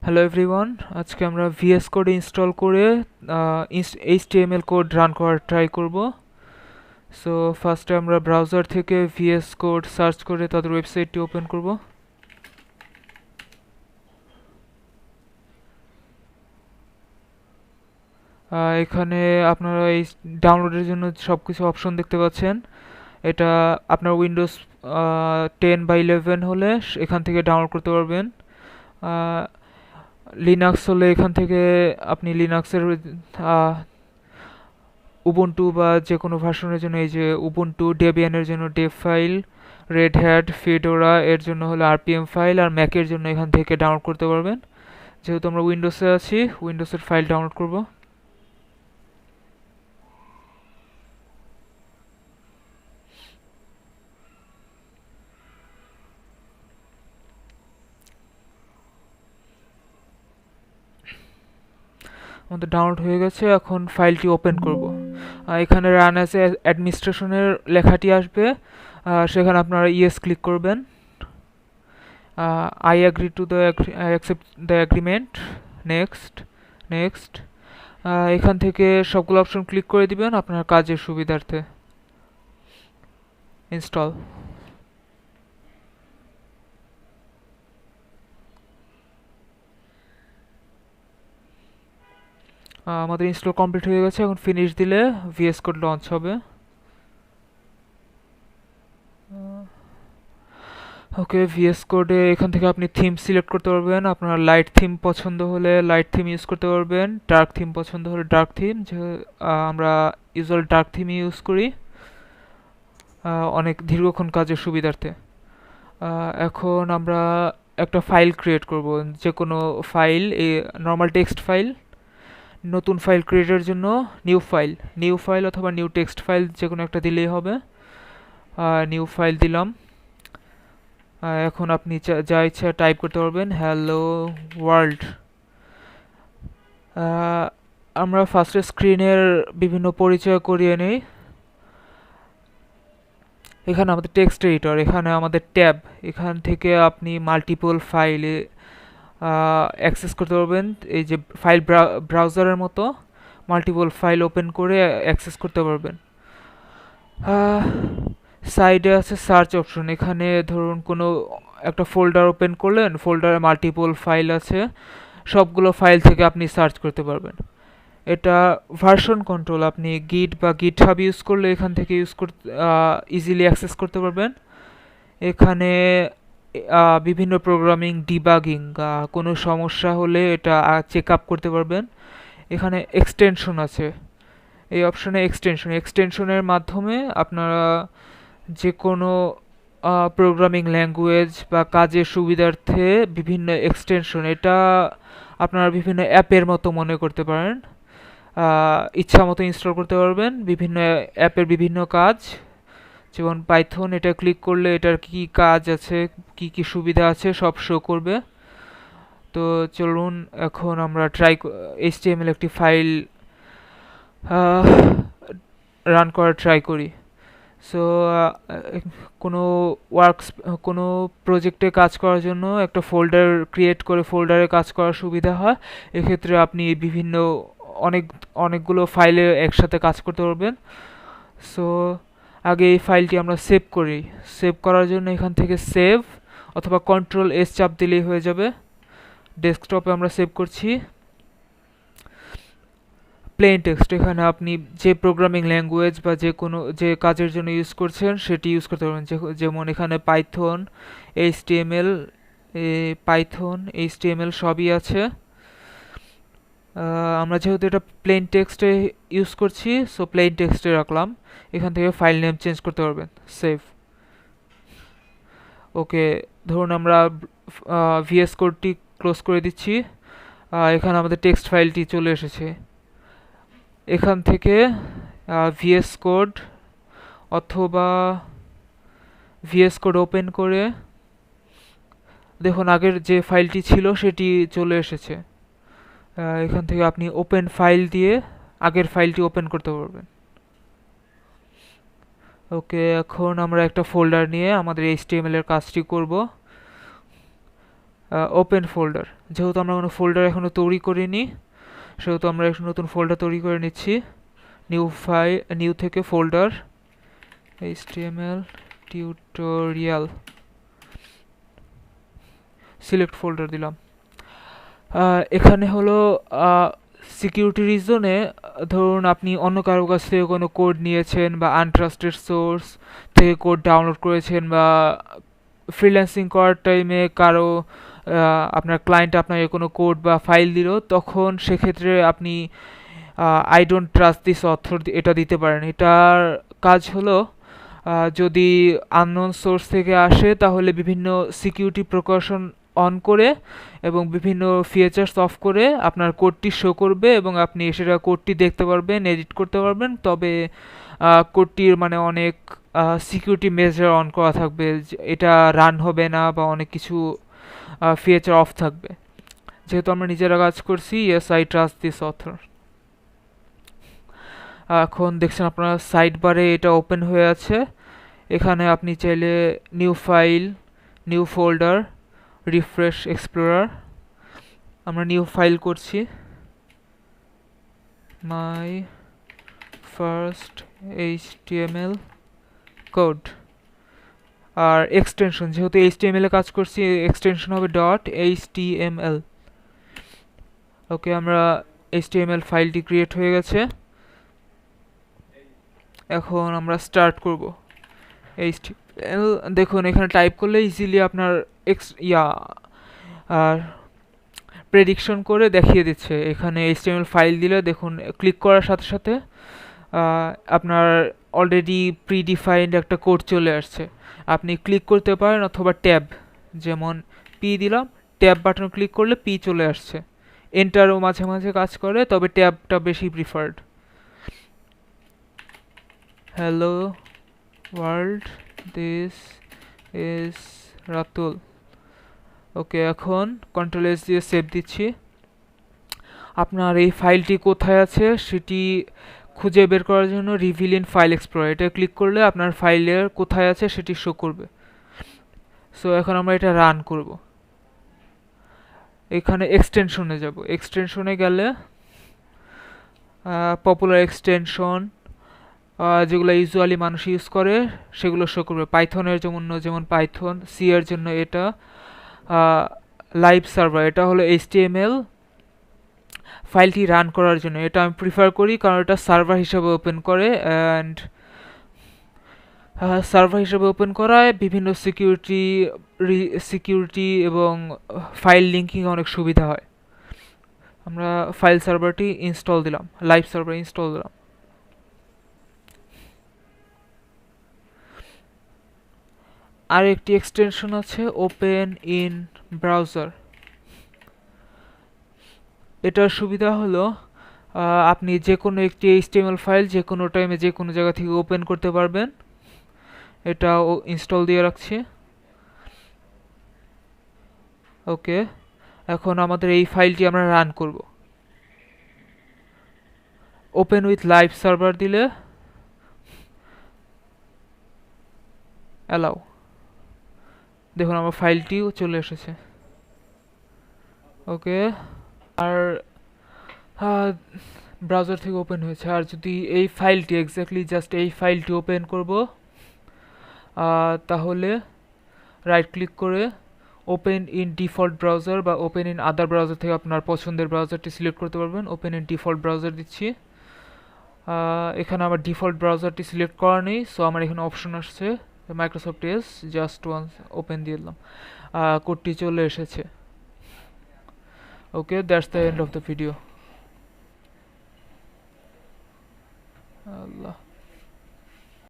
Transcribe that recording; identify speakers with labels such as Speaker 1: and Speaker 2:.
Speaker 1: Hello everyone, আজকে আমরা VS code install করে এইচটিএমএল কোড রান করার ট্রাই করব। সো ফার্স্টে আমরা ব্রাউজার থেকে ভিএস কোড সার্চ করে তাদের ওয়েবসাইটটি ওপেন করব। এখানে আপনারা এই ডাউনলোডের জন্য সব কিছু অপশন দেখতে পাচ্ছেন। এটা আপনার উইন্ডোজ 10/11 হলে এখান থেকে ডাউনলোড করতে পারবেন। লিনাক্স হলে এখান থেকে আপনি লিনাক্সের উবুন্টু বা যে কোনো ভার্সনের জন্য এই যে উবুন্টু, ডেবিয়ানের জন্য deb file, Red Hat, Fedora এর জন্য হলো আরপিএম ফাইল, আর ম্যাকের জন্য এখান থেকে ডাউনলোড করতে পারবেন। যেহেতু আমরা উইন্ডোজে আছি, উইন্ডোজের ফাইল ডাউনলোড করব। আমাদের ডাউনলোড হয়ে গেছে, এখন ফাইলটি ওপেন করব। এখানে রান অ্যাজ অ্যাডমিনিস্ট্রেশনের লেখাটি আসবে, সেখানে আপনারা ইয়েস ক্লিক করবেন। I agree to the accept the agreement, next next. এখান থেকে সবগুলো অপশন ক্লিক করে দিবেন আপনার কাজের সুবিধার্থে। ইনস্টল। আমাদের ইনস্টল কমপ্লিট হয়ে গেছে, এখন ফিনিশ দিলে ভিএস কোড লঞ্চ হবে। ওকে, ভিএস কোডে এখান থেকে আপনি থিম সিলেক্ট করতে পারবেন। আপনার লাইট থিম পছন্দ হলে লাইট থিম ইউজ করতে পারবেন, ডার্ক থিম পছন্দ হলে ডার্ক থিম। যে আমরা ইউজুয়াল ডার্ক থিমই ইউজ করি অনেক দীর্ঘক্ষণ কাজের সুবিধার্থে। এখন আমরা একটা ফাইল ক্রিয়েট করব, যে কোনো ফাইল, এই নর্মাল টেক্সট ফাইল। নতুন ফাইল ক্রিয়েটের জন্য নিউ ফাইল অথবা নিউ টেক্সট ফাইল যে কোনো একটা দিলেই হবে। নিউ ফাইল দিলাম। এখন আপনি যা ইচ্ছা টাইপ করতে পারবেন, হ্যালো ওয়ার্ল্ড। আমরা ফার্স্টে স্ক্রিনের বিভিন্ন পরিচয় করিয়ে নেই। এখানে আমাদের টেক্সট এডিটর, এখানে আমাদের ট্যাব, এখান থেকে আপনি মাল্টিপল ফাইলে অ্যাক্সেস করতে পারবেন। এই যে ফাইল ব্রাউজারের মতো মাল্টিপল ফাইল ওপেন করে অ্যাক্সেস করতে পারবেন। সাইডে আছে সার্চ অপশন, এখানে ধরুন কোনো একটা ফোল্ডার ওপেন করলেন, ফোল্ডারে মাল্টিপল ফাইল আছে, সবগুলো ফাইল থেকে আপনি সার্চ করতে পারবেন। এটা ভার্সন কন্ট্রোল, আপনি গিট বা গিটহাব ইউজ করলে এখান থেকে ইজিলি অ্যাক্সেস করতে পারবেন। এখানে বিভিন্ন প্রোগ্রামিং, ডিবাগিং, কোনো সমস্যা হলে এটা চেক আপ করতে পারবেন। এখানে এক্সটেনশন আছে, এই অপশনে এক্সটেনশনের মাধ্যমে আপনারা যে কোনো প্রোগ্রামিং ল্যাঙ্গুয়েজ বা কাজের সুবিধার্থে বিভিন্ন এক্সটেনশন, এটা আপনারা বিভিন্ন অ্যাপের মতো মনে করতে পারেন, ইচ্ছা মতো ইনস্টল করতে পারবেন। বিভিন্ন অ্যাপের বিভিন্ন কাজ, যেমন পাইথন, এটা ক্লিক করলে এটার কি কাজ আছে, কি কি সুবিধা আছে সব শো করবে। তো চলুন এখন আমরা এইচটিএমএল একটি ফাইল রান করার ট্রাই করি। সো কোনো কোনো প্রজেক্টে কাজ করার জন্য একটা ফোল্ডার ক্রিয়েট করে ফোল্ডারে কাজ করার সুবিধা হয়। এক্ষেত্রে আপনি অনেকগুলো ফাইলে একসাথে কাজ করতে পারবেন। সো আগে এই ফাইলটি আমরা সেভ করি। সেভ করার জন্য এখান থেকে সেভ অথবা Ctrl+S চাপ দিলেই হয়ে যাবে। ডেস্কটপে আমরা সেভ করছি। প্লেন টেক্সট, এখানে আপনি যে প্রোগ্রামিং ল্যাঙ্গুয়েজ বা যে কাজের জন্য ইউজ করছেন সেটি ইউজ করতে পারবেন। যেমন এখানে পাইথন, এইচটিএমএল সবই আছে। আমরা যেহেতু এটা প্লেন টেক্সটে ইউজ করছি, সো প্লেন টেক্সটে রাখলাম। এখান থেকে ফাইল নেম চেঞ্জ করতে পারবেন, সেভ। ওকে, ধরুন আমরা ভিএস কোডটি ক্লোজ করে দিচ্ছি। এখানে আমাদের টেক্সট ফাইলটি চলে এসেছে। এখান থেকে ভিএস কোড অথবা ভিএস কোড ওপেন করে দেখুন আগের যে ফাইলটি ছিল সেটি চলে এসেছে। এখান থেকে আপনি ওপেন ফাইল দিয়ে আগের ফাইলটি ওপেন করতে পারবেন। ওকে, এখন আমরা একটা ফোল্ডার নিয়ে আমাদের এইচটিএমএল এর কাজটি করব। ওপেন ফোল্ডার, যেহেতু আমরা কোনো ফোল্ডার এখনো তৈরি করিনি সেহেতু আমরা একটা নতুন ফোল্ডার তৈরি করে নিচ্ছি। নিউ থেকে folder HTML tutorial select folder দিলাম। এখানে হলো সিকিউরিটি রিজনে ধরুন আপনি অন্য কারো কাছ থেকে কোনো কোড নিয়েছেন বা আনট্রাস্টেড সোর্স থেকে কোড ডাউনলোড করেছেন বা ফ্রিল্যান্সিং করার টাইমে কারো আপনার ক্লায়েন্ট আপনাকে কোনো কোড বা ফাইল দিল, তখন সেক্ষেত্রে আপনি I don't trust this author এটা দিতে পারেন। এটার কাজ হলো যদি আননোন সোর্স থেকে আসে তাহলে বিভিন্ন সিকিউরিটি প্রিকশন অন করে এবং বিভিন্ন ফিচার্স অফ করে আপনার কোডটি শো করবে এবং আপনি সেটা কোডটি দেখতে পারবেন, এডিট করতে পারবেন। তবে কোডটির মানে অনেক সিকিউরিটি মেজার অন করা থাকবে, এটা রান হবে না বা অনেক কিছু ফিচার অফ থাকবে। যেহেতু আমরা নিজেরা কাজ করছি, yes I trust this author. এখন দেখছেন আপনার সাইড বারে এটা ওপেন হয়ে আছে। এখানে আপনি চাইলে new file, new folder, refresh explorer, আমরা নিউ ফাইল করছি মাই ফার্স্ট HTML কোড। আর এক্সটেনশন, যেহেতু HTML এ কাজ করছি এক্সটেনশন হবে .html। ওকে, আমরা HTML ফাইলটি ক্রিয়েট হয়ে গেছে। এখন আমরা স্টার্ট করব HTML। দেখুন এখানে টাইপ করলে ইজিলি আপনার প্রেডিকশন করে দেখিয়ে দিচ্ছে। এখানে HTML ফাইল দিলে দেখুন ক্লিক করার সাথে সাথে আপনার অলরেডি প্রিডিফাইন্ড একটা কোড চলে আসছে। আপনি ক্লিক করতে পারেন অথবা ট্যাব, যেমন পি দিলাম, ট্যাব বাটন ক্লিক করলে পি চলে আসছে। এন্টারও মাঝে মাঝে কাজ করে, তবে ট্যাবটা বেশি preferred. Hello world, this is Ratul. Okay, এখন কন্ট্রোল-S দিয়ে সেভ দিচ্ছি। আপনার এই ফাইলটি কোথায় আছে সেটি খুঁজে বের করার জন্য রিভিল ইন ফাইল এক্সপ্লোরার এটা ক্লিক করলে আপনার ফাইলের কোথায় আছে সেটি শো করবে। সো এখন আমরা এটা রান করব। এখানে এক্সটেনশনে যাব। এক্সটেনশনে গেলে পপুলার এক্সটেনশন যেগুলো ইউজুয়ালি মানুষ ইউজ করে সেগুলো শো করবে। পাইথনের যেমন পাইথন, সি এর জন্য এটা লাইভ সার্ভার, এটা হলো HTML ফাইলটি রান করার জন্য। এটা আমি প্রিফার করি কারণ এটা সার্ভার হিসেবে ওপেন করে, অ্যান্ড সার্ভার হিসেবে ওপেন করায় বিভিন্ন সিকিউরিটি এবং ফাইল লিঙ্কিং অনেক সুবিধা হয়। আমরা ফাইল সার্ভারটি ইনস্টল দিলাম, লাইভ সার্ভার ইনস্টল দিলাম। আর একটি এক্সটেনশন আছে ওপেন ইন ব্রাউজার। এটার সুবিধা হলো আপনি যে কোনো একটি HTML ফাইল যে কোনো টাইমে যে কোনো জায়গা থেকে ওপেন করতে পারবেন। এটাও ইনস্টল দিয়ে রাখছি। ওকে, এখন আমাদের এই ফাইলটি আমরা রান করব। ওপেন উইথ লাইভ সার্ভার দিলে অ্যালাউ, দেখুন আমার ফাইলটিও চলে এসেছে। ওকে, আর ব্রাউজার থেকে ওপেন হয়েছে। আর যদি এই ফাইলটি এক্স্যাক্টলি জাস্ট এই ফাইলটি ওপেন করব, তাহলে রাইট ক্লিক করে ওপেন ইন ডিফল্ট ব্রাউজার বা ওপেন ইন আদার ব্রাউজার থেকে আপনার পছন্দের ব্রাউজারটি সিলেক্ট করতে পারবেন। ওপেন ইন ডিফল্ট ব্রাউজার দিচ্ছি। এখানে আমার ডিফল্ট ব্রাউজারটি সিলেক্ট করা নেই, সো আমার এখানে অপশন আসছে Microsoft Edge, just once open দিয়ে দিলাম, কোডটি চলে এসেছে। Okay, that's the end of the video. Allah.